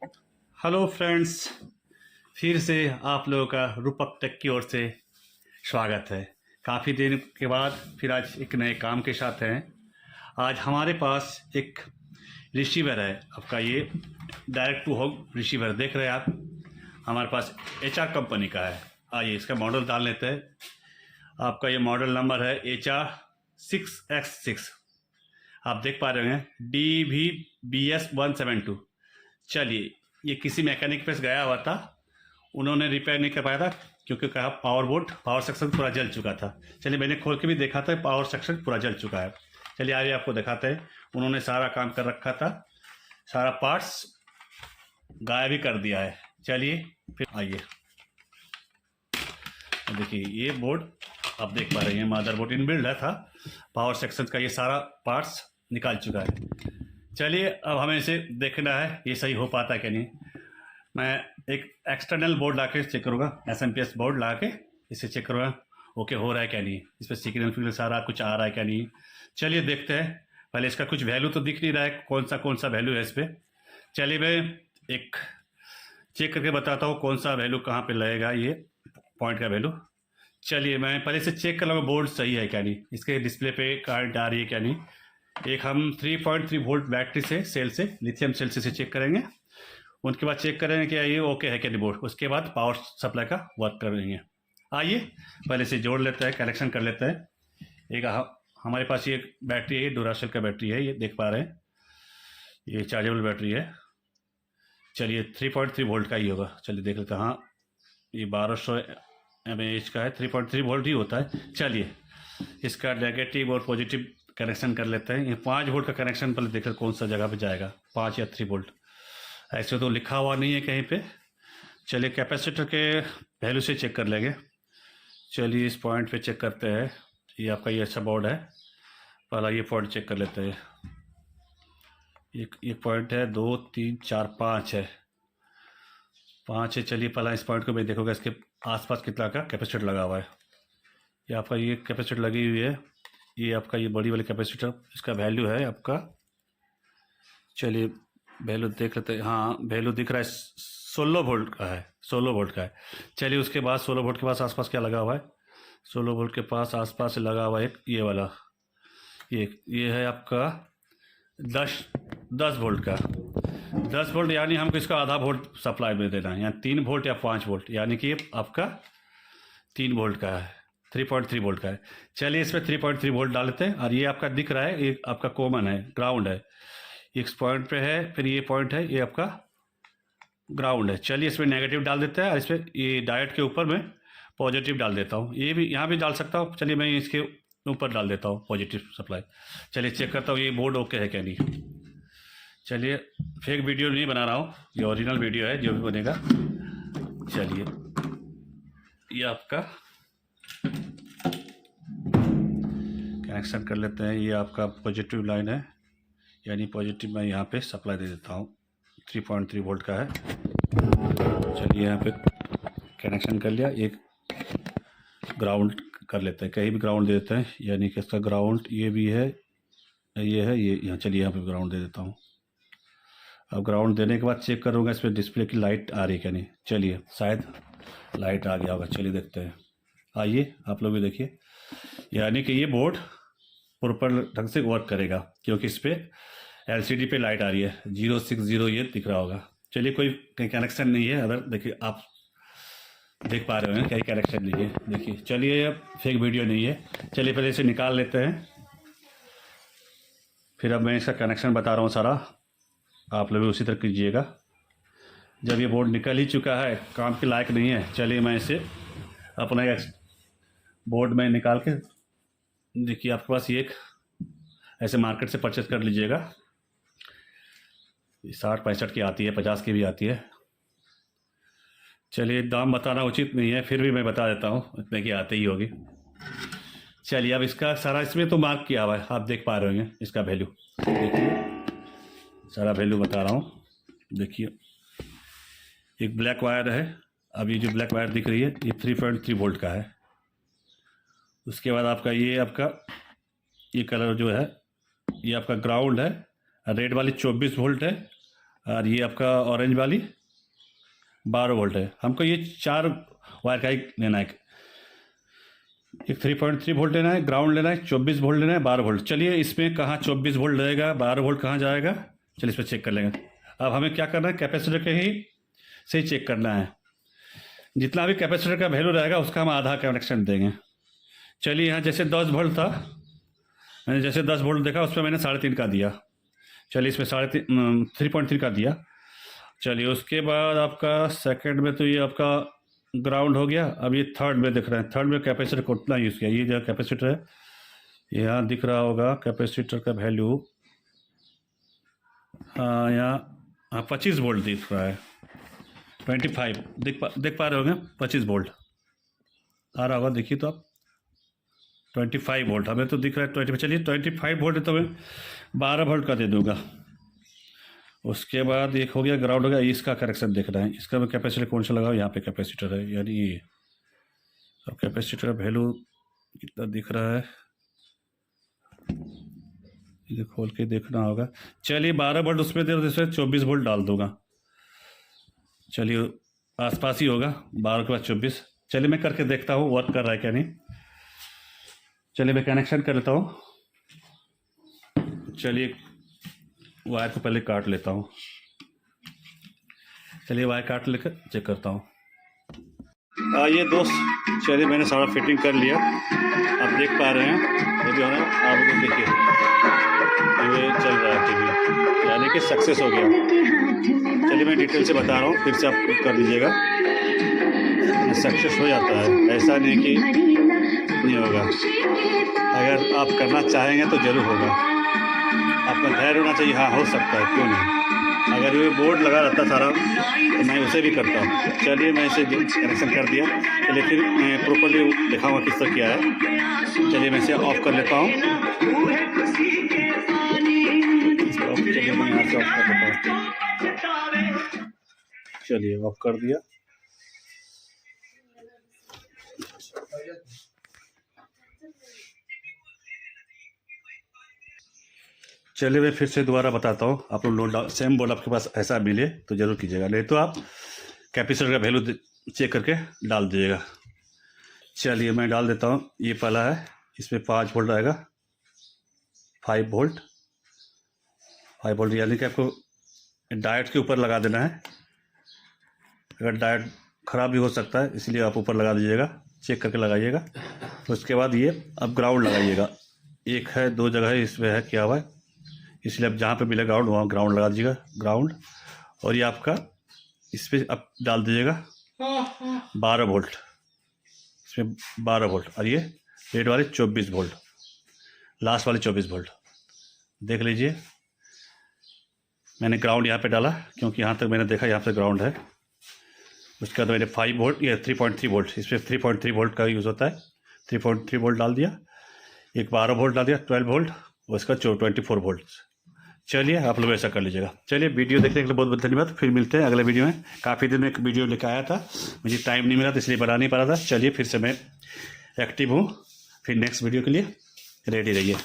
Hello friends, फिर से आप लोगों का रूपक टेक की ओर से स्वागत है। काफ़ी दिन के बाद फिर आज एक नए काम के साथ हैं। आज हमारे पास एक रिसीवर है, आपका ये डायरेक्ट टू होम रिसीवर देख रहे हैं आप। हमारे पास HR कंपनी का है। आइए इसका मॉडल डाल लेते हैं। आपका ये मॉडल नंबर है HR6X6। आप देख पा रहे हैं DVBS172। चलिए, ये किसी मैकेनिक पे गया हुआ था, उन्होंने रिपेयर नहीं कर पाया था क्योंकि कहा पावर सेक्शन पूरा जल चुका था। चलिए, मैंने खोल के भी देखा था, पावर सेक्शन पूरा जल चुका है। चलिए आइए आपको दिखाते हैं। उन्होंने सारा काम कर रखा था, सारा पार्ट्स गायब ही कर दिया है। चलिए फिर आइए देखिए, ये बोर्ड आप देख पा रहे हैं, मदरबोर्ड इनबिल्ड है था। पावर सेक्शन का ये सारा पार्ट्स निकाल चुका है। चलिए अब हमें इसे देखना है ये सही हो पाता है कि नहीं। मैं एक एक्सटर्नल बोर्ड ला के चेक करूँगा, SMPS बोर्ड ला के इसे चेक करूँगा ओके हो रहा है क्या नहीं, इस पर सिग्नल फिग्नल सारा कुछ आ रहा है क्या नहीं। चलिए देखते हैं। पहले इसका कुछ वैल्यू तो दिख नहीं रहा है, कौन सा वैल्यू है इस पर। चलिए मैं एक चेक करके बताता हूँ कौन सा वैल्यू कहाँ पे लगेगा, ये पॉइंट का वैल्यू। चलिए मैं पहले से चेक कर लूँगा बोर्ड सही है क्या नहीं, इसके डिस्प्ले पे करंट आ रही है क्या नहीं। एक हम 3.3 वोल्ट बैटरी से सेल से लिथियम सेल से चेक करेंगे। उनके बाद चेक करेंगे कि ये ओके है क्या नहीं बोर्ड। उसके बाद पावर सप्लाई का वर्क करेंगे। आइए पहले से जोड़ लेते हैं, कनेक्शन कर लेते हैं। एक हमारे पास ये बैटरी है, डुरासेल का बैटरी है, ये देख पा रहे हैं, ये चार्जेबल बैटरी है। चलिए 3.3 वोल्ट का ही होगा। चलिए देख लेते हैं। हाँ, ये 1200 mAh का है, 3.3 वोल्ट ही होता है। चलिए इसका नेगेटिव और पॉजिटिव कनेक्शन कर लेते हैं। ये 5 वोल्ट का कनेक्शन पहले देख कौन सा जगह पे जाएगा, 5 या 3 वोल्ट। ऐसे तो लिखा हुआ नहीं है कहीं पे। चलिए कैपेसिटर के वैल्यू से चेक कर लेंगे। चलिए इस पॉइंट पे चेक करते हैं। ये आपका ये अच्छा बोर्ड है, पहला ये पॉइंट चेक कर लेते हैं। एक पॉइंट है, 2 3 4 5 है, 5 है। चलिए पहला इस पॉइंट को मैं देखूँगा, इसके आसपास कितना का कैपेसिटर लगा हुआ है। ये आपका ये कैपेसिटर लगी हुई है, ये आपका ये बड़ी वाली कैपेसिटर, इसका वैल्यू है आपका। चलिए वैल्यू देख लेते हैं। हाँ वैल्यू दिख रहा है, 16 वोल्ट का है, 16 वोल्ट का है। चलिए उसके बाद 16 वोल्ट के पास आसपास क्या लगा हुआ है, 16 वोल्ट के पास आसपास लगा हुआ है एक ये वाला, ये है आपका 10 वोल्ट का। 10 वोल्ट यानी हमको इसका आधा वोल्ट सप्लाई में देना है, या 3 वोल्ट या 5 वोल्ट, यानी कि ये आपका 3 वोल्ट का है, 3.3 वोल्ट का है। चलिए इसमें 3.3 वोल्ट डाल देते हैं। और ये आपका दिख रहा है, ये आपका कॉमन है, ग्राउंड है, इस पॉइंट पे है, फिर ये पॉइंट है, ये आपका ग्राउंड है। चलिए इसमें नेगेटिव डाल देते हैं और इसमें ये डायोड के ऊपर मैं पॉजिटिव डाल देता हूँ। ये भी यहाँ भी डाल सकता हूँ। चलिए मैं इसके ऊपर डाल देता हूँ पॉजिटिव सप्लाई। चलिए चेक करता हूँ ये बोर्ड ओके है क्या नहीं। चलिए फेक वीडियो नहीं बना रहा हूँ, ये ओरिजिनल वीडियो है जो भी बनेगा। चलिए ये आपका कनेक्शन कर लेते हैं। ये आपका पॉजिटिव लाइन है, यानी पॉजिटिव मैं यहाँ पे सप्लाई दे देता हूँ, 3.3 वोल्ट का है। चलिए यहाँ पे कनेक्शन कर लिया। एक ग्राउंड कर लेते हैं, कहीं भी ग्राउंड दे देते हैं, यानी कि इसका ग्राउंड ये भी है, ये है, ये यहाँ। चलिए यहाँ पे ग्राउंड दे देता हूँ। अब ग्राउंड देने के बाद चेक करूँगा इस पर डिस्प्ले की लाइट आ रही है क्या नहीं। चलिए शायद लाइट आ गया होगा, चलिए देखते हैं। आइए आप लोग भी देखिए, यानी कि ये बोर्ड प्रॉपर ढंग से वर्क करेगा क्योंकि इस पर LCD पे लाइट आ रही है, 060 ये दिख रहा होगा। चलिए कोई कहीं कनेक्शन नहीं है, अगर देखिए आप देख पा रहे हो कहीं कनेक्शन नहीं है, देखिए। चलिए अब फेक वीडियो नहीं है। चलिए पहले इसे निकाल लेते हैं, फिर अब मैं इसका कनेक्शन बता रहा हूँ सारा, आप लोग भी उसी तरह कीजिएगा। जब ये बोर्ड निकल ही चुका है, काम के लायक नहीं है, चलिए मैं इसे अपना बोर्ड में निकाल के, देखिए आपके पास ये एक ऐसे मार्केट से परचेज कर लीजिएगा। 60-65 की आती है, 50 की भी आती है। चलिए दाम बताना उचित नहीं है, फिर भी मैं बता देता हूँ, इतने की आती ही होगी। चलिए अब इसका सारा इसमें तो मार्क किया हुआ है, आप देख पा रहे होंगे इसका वैल्यू। देखिए सारा वैल्यू बता रहा हूँ, देखिए एक ब्लैक वायर है। अब ये जो ब्लैक वायर दिख रही है ये 3.3 वोल्ट का है। उसके बाद आपका ये कलर जो है ये आपका ग्राउंड है, रेड वाली 24 वोल्ट है, और ये आपका ऑरेंज वाली 12 वोल्ट है। हमको ये 4 वायर का ही लेना है। एक 3.3 वोल्ट लेना है, ग्राउंड लेना है, 24 वोल्ट लेना है, 12 वोल्ट। चलिए इसमें कहाँ 24 वोल्ट रहेगा, 12 वोल्ट कहाँ जाएगा, चलिए इस पर चेक कर लेंगे। अब हमें क्या करना है, कैपेसिटर के ही से ही चेक करना है। जितना भी कैपेसिटर का वैल्यू रहेगा उसका हम आधा कनेक्शन देंगे। चलिए यहाँ जैसे 10 वोल्ट था, मैंने जैसे 10 वोल्ट देखा उस पर मैंने 3.5 का दिया। चलिए इसमें 3.3 का दिया। चलिए उसके बाद आपका सेकंड में तो ये आपका ग्राउंड हो गया। अब ये थर्ड में दिख रहा है, थर्ड में कैपेसिटर को उतना यूज़ किया। ये जो कैपेसिटर है यहाँ दिख रहा होगा, कैपेसिटर का वैल्यू यहाँ 25 वोल्ट दिख रहा है। 25 देख पा रहे होंगे, 25 वोल्ट आ रहा होगा, देखिए तो आप 25 वोल्ट हमें तो दिख रहा है 20। चलिए 25 वोल्ट है तो मैं 12 वोल्ट का दे दूँगा। उसके बाद एक हो गया ग्राउंड हो गया। इसका करेक्शन देख रहे हैं, इसका मैं कैपेसिटर कौन सा लगाओ, यहाँ पे कैपेसिटर है यानी ये। अब कैपेसिटर का वैल्यू कितना दिख रहा है, ये खोल के देखना होगा। चलिए 12 वोल्ट उसमें दे, इसमें 24 वोल्ट डाल दूंगा। चलिए आसपास ही होगा, 12 के बाद 24। चलिए मैं करके देखता हूँ वर्क कर रहा है क्या नहीं। चलिए मैं कनेक्शन कर लेता हूँ। चलिए वायर को पहले काट लेता हूँ। चलिए वायर काट लेकर चेक करता हूँ। ये दोस्त, चलिए मैंने सारा फिटिंग कर लिया। आप देख पा रहे हैं ये जो है आप लोग देखिए ये चल रहा है टीवी, यानी कि सक्सेस हो गया। चलिए मैं डिटेल से बता रहा हूँ, फिर से आप कर दीजिएगा। सक्सेस हो जाता है, ऐसा नहीं कि नहीं होगा। अगर आप करना चाहेंगे तो ज़रूर होगा। आपका धैर्य होना चाहिए, हाँ हो सकता है, क्यों नहीं। अगर ये बोर्ड लगा रहता सारा तो मैं उसे भी करता हूँ। चलिए मैं इसे कनेक्शन कर दिया। चलिए फिर मैं प्रॉपर्ली दिखाऊंगा किस तरह किया है। चलिए मैं इसे ऑफ कर लेता हूँ। चलिए मैं यहाँ से ऑफ कर लेता हूँ। चलिए ऑफ कर दिया। चलिए मैं फिर से दोबारा बताता हूँ। आप लोग लोड सेम बोर्ड आपके पास ऐसा मिले तो ज़रूर कीजिएगा, नहीं तो आप कैपेसिटर का वैल्यू चेक करके डाल दीजिएगा। चलिए मैं डाल देता हूँ। ये पहला है, इसमें 5 वोल्ट आएगा, 5 वोल्ट यानी कि आपको डायोड के ऊपर लगा देना है। अगर डायोड ख़राब भी हो सकता है, इसलिए आप ऊपर लगा दीजिएगा, चेक करके लगाइएगा। उसके बाद ये अब ग्राउंड लगाइएगा। एक है, 2 जगह है इसमें है क्या हुआ है, इसलिए अब जहाँ पे मिले ग्राउंड वहाँ ग्राउंड लगा दीजिएगा, ग्राउंड। और ये आपका इस पर अब डाल दीजिएगा 12 वोल्ट, इसमें 12 वोल्ट। और ये रेड वाले 24 वोल्ट, लास्ट वाले 24 वोल्ट। देख लीजिए मैंने ग्राउंड यहाँ पे डाला क्योंकि यहाँ तक मैंने देखा यहाँ पे ग्राउंड है। उसके बाद मैंने 5 वोल्ट या 3.3 वोल्ट, इसमें 3.3 वोल्ट का यूज़ होता है, 3.3 वोल्ट डाल दिया। एक 12 वोल्ट डाल दिया, 12 वोल्ट, और इसका 24 वोल्ट। चलिए आप लोग ऐसा कर लीजिएगा। चलिए वीडियो देखने के लिए बहुत बहुत धन्यवाद। फिर मिलते हैं अगले वीडियो में। काफ़ी दिन में एक वीडियो लेकर आया था, मुझे टाइम नहीं मिला तो इसलिए बना नहीं पा रहा था। चलिए फिर से मैं एक्टिव हूँ, फिर नेक्स्ट वीडियो के लिए रेडी रहिए।